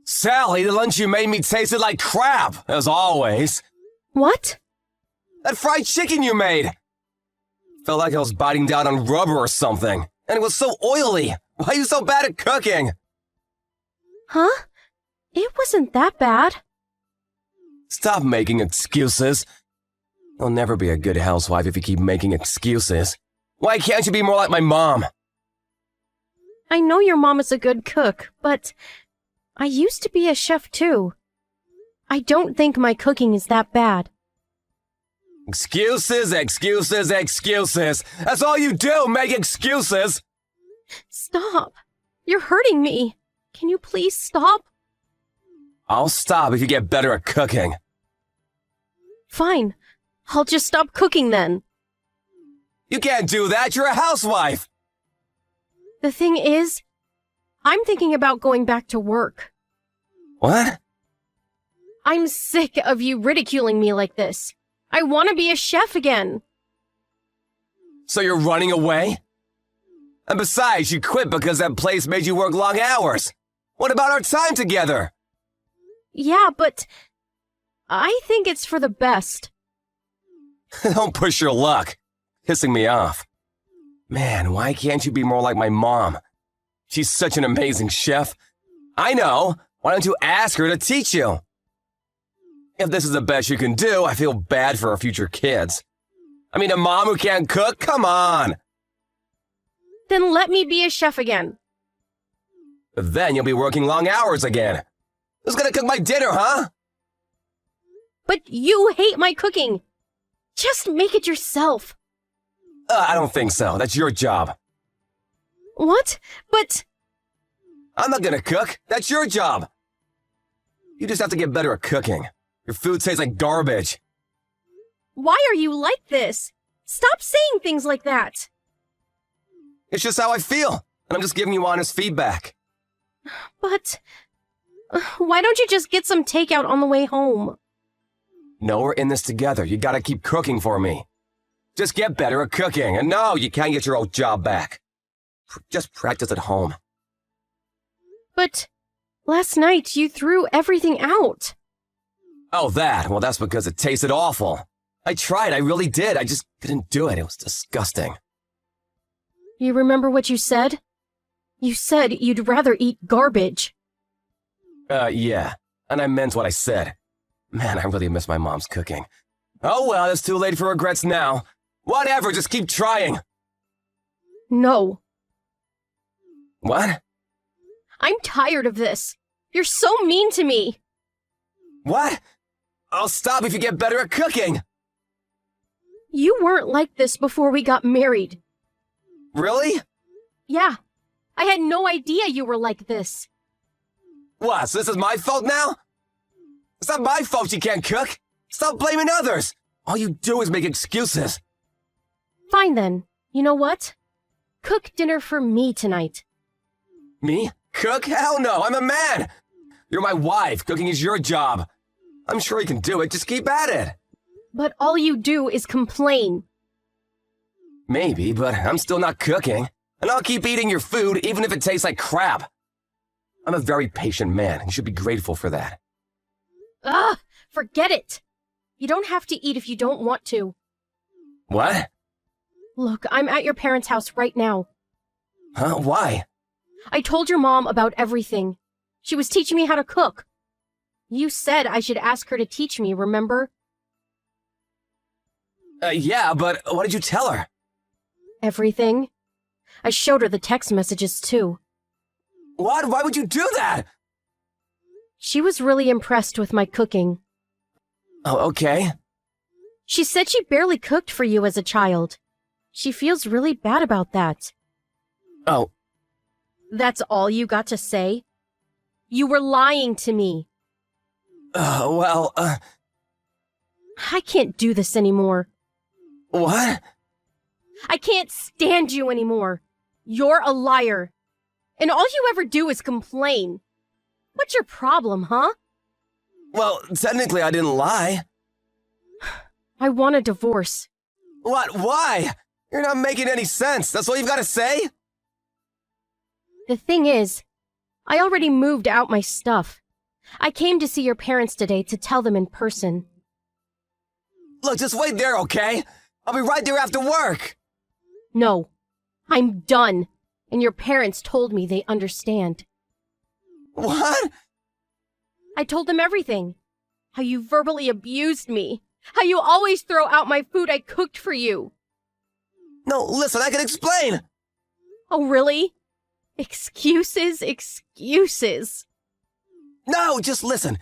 Sally, the lunch you made me tasted like crap, as always. What? That fried chicken you made. Felt like I was biting down on rubber or something, and it was so oily. Why are you so bad at cooking? Huh? It wasn't that bad. Stop making excuses. You'll never be a good housewife if you keep making excuses. Why can't you be more like my mom? I know your mom is a good cook, but I used to be a chef too. I don't think my cooking is that bad. Excuses, excuses, excuses. That's all you do, make excuses. Stop. You're hurting me. Can you please stop? I'll stop if you get better at cooking. Fine. I'll just stop cooking then. You can't do that, you're a housewife. The thing is, I'm thinking about going back to work. What? I'm sick of you ridiculing me like this. I want to be a chef again. So you're running away? And besides, you quit because that place made you work long hours. What about our time together? Yeah, but I think it's for the best. Don't push your luck. Pissing me off. Man, why can't you be more like my mom? She's such an amazing chef. I know. Why don't you ask her to teach you? If this is the best you can do, I feel bad for our future kids. I mean, a mom who can't cook? Come on. Then let me be a chef again. But then you'll be working long hours again. Who's gonna cook my dinner, huh? But you hate my cooking. Just make it yourself. I don't think so. That's your job. What? But I'm not gonna cook. That's your job. You just have to get better at cooking. Your food tastes like garbage. why are you like this? Stop saying things like that. It's just how I feel, and I'm just giving you honest feedback. But why don't you just get some takeout on the way home? No, we're in this together. You gotta keep cooking for me. Just get better at cooking, and no, you can't get your old job back. Just practice at home. But last night you threw everything out. Oh, that? Well, that's because it tasted awful. I tried, I really did. I just couldn't do it. It was disgusting. You remember what you said? You said you'd rather eat garbage. Yeah. And I meant what I said. Man, I really miss my mom's cooking. Oh well, it's too late for regrets now. Whatever, just keep trying. No. What? I'm tired of this. You're so mean to me. What? I'll stop if you get better at cooking. You weren't like this before we got married. Really? Yeah. I had no idea you were like this. What, so this is my fault now? It's not my fault you can't cook. Stop blaming others. All you do is make excuses. Fine then. You know what? Cook dinner for me tonight. Me? Cook? Hell no, I'm a man. You're my wife. Cooking is your job. I'm sure you can do it. Just keep at it. But all you do is complain. Maybe, but I'm still not cooking. And I'll keep eating your food even if it tastes like crap. I'm a very patient man. You should be grateful for that. Ugh! Forget it! You don't have to eat if you don't want to. What? Look, I'm at your parents' house right now. Huh? Why? I told your mom about everything. She was teaching me how to cook. You said I should ask her to teach me, remember? Yeah, but what did you tell her? Everything. I showed her the text messages, too. What? Why would you do that? She was really impressed with my cooking. Oh, okay. She said she barely cooked for you as a child. She feels really bad about that. Oh. That's all you got to say? You were lying to me. Well, I can't do this anymore. What? I can't stand you anymore. You're a liar. And all you ever do is complain. What's your problem, huh? Well, technically I didn't lie. I want a divorce. What? Why? You're not making any sense. That's all you've got to say? The thing is, I already moved out my stuff. I came to see your parents today to tell them in person. Look, just wait there, okay? I'll be right there after work. No, I'm done, and your parents told me they understand. What? I told them everything. How you verbally abused me. How you always throw out my food I cooked for you. No, listen, I can explain. Oh, really? Excuses, excuses. No, just listen.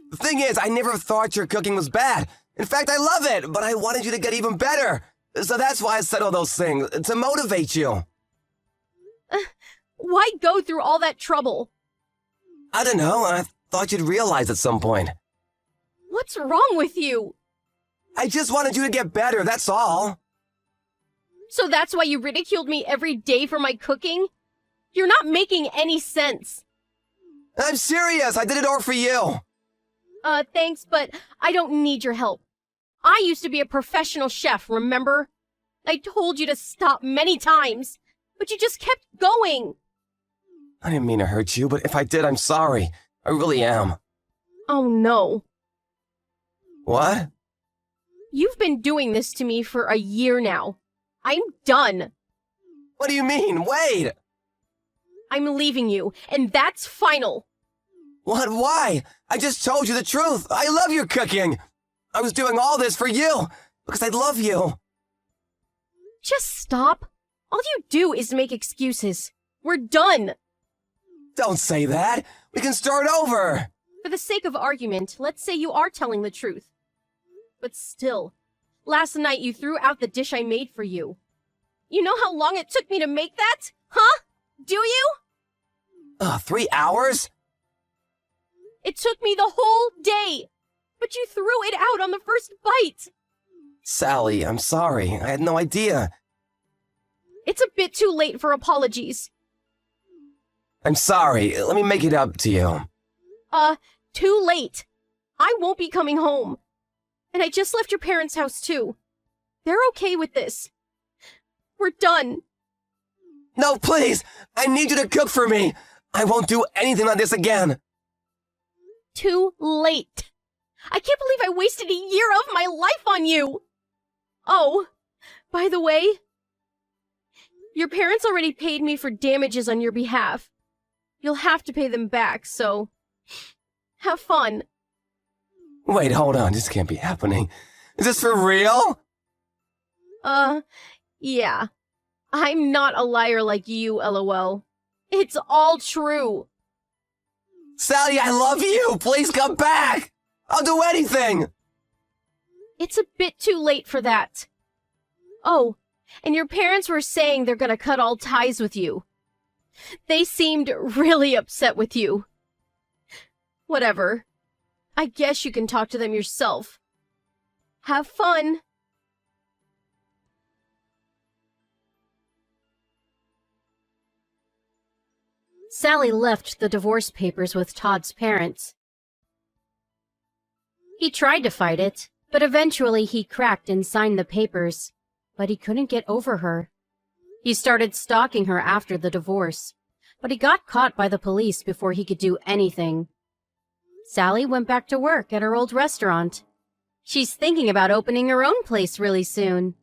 The thing is, I never thought your cooking was bad. In fact, I love it, but I wanted you to get even better. So that's why I said all those things, to motivate you. Why go through all that trouble? I don't know, I thought you'd realize at some point. What's wrong with you? I just wanted you to get better, that's all. So that's why you ridiculed me every day for my cooking? You're not making any sense. I'm serious, I did it all for you. Thanks, but I don't need your help. I used to be a professional chef, remember? I told you to stop many times, but you just kept going. I didn't mean to hurt you, but if I did, I'm sorry. I really am. Oh no. What? You've been doing this to me for a year now. I'm done. What do you mean? Wait! I'm leaving you, and that's final. What? Why? I just told you the truth. I love your cooking. I was doing all this for you, because I love you. Just stop. All you do is make excuses. We're done. Don't say that. We can start over. For the sake of argument, let's say you are telling the truth. But still, last night you threw out the dish I made for you. You know how long it took me to make that? Huh? Do you? 3 hours? It took me the whole day. But you threw it out on the first bite. Sally, I'm sorry. I had no idea. It's a bit too late for apologies. I'm sorry. Let me make it up to you. Too late. I won't be coming home. And I just left your parents' house too. They're okay with this. We're done. No, please! I need you to cook for me! I won't do anything like this again! Too late. I can't believe I wasted a year of my life on you! Oh, by the way, your parents already paid me for damages on your behalf. You'll have to pay them back, so have fun. Wait, hold on. This can't be happening. Is this for real? Yeah. I'm not a liar like you, LOL. It's all true. Sally, I love you! Please come back! I'll do anything! It's a bit too late for that. Oh, and your parents were saying they're gonna cut all ties with you. They seemed really upset with you. Whatever. I guess you can talk to them yourself. Have fun. Sally left the divorce papers with Todd's parents. He tried to fight it, but eventually he cracked and signed the papers. But he couldn't get over her. He started stalking her after the divorce, but he got caught by the police before he could do anything. Sally went back to work at her old restaurant. She's thinking about opening her own place really soon.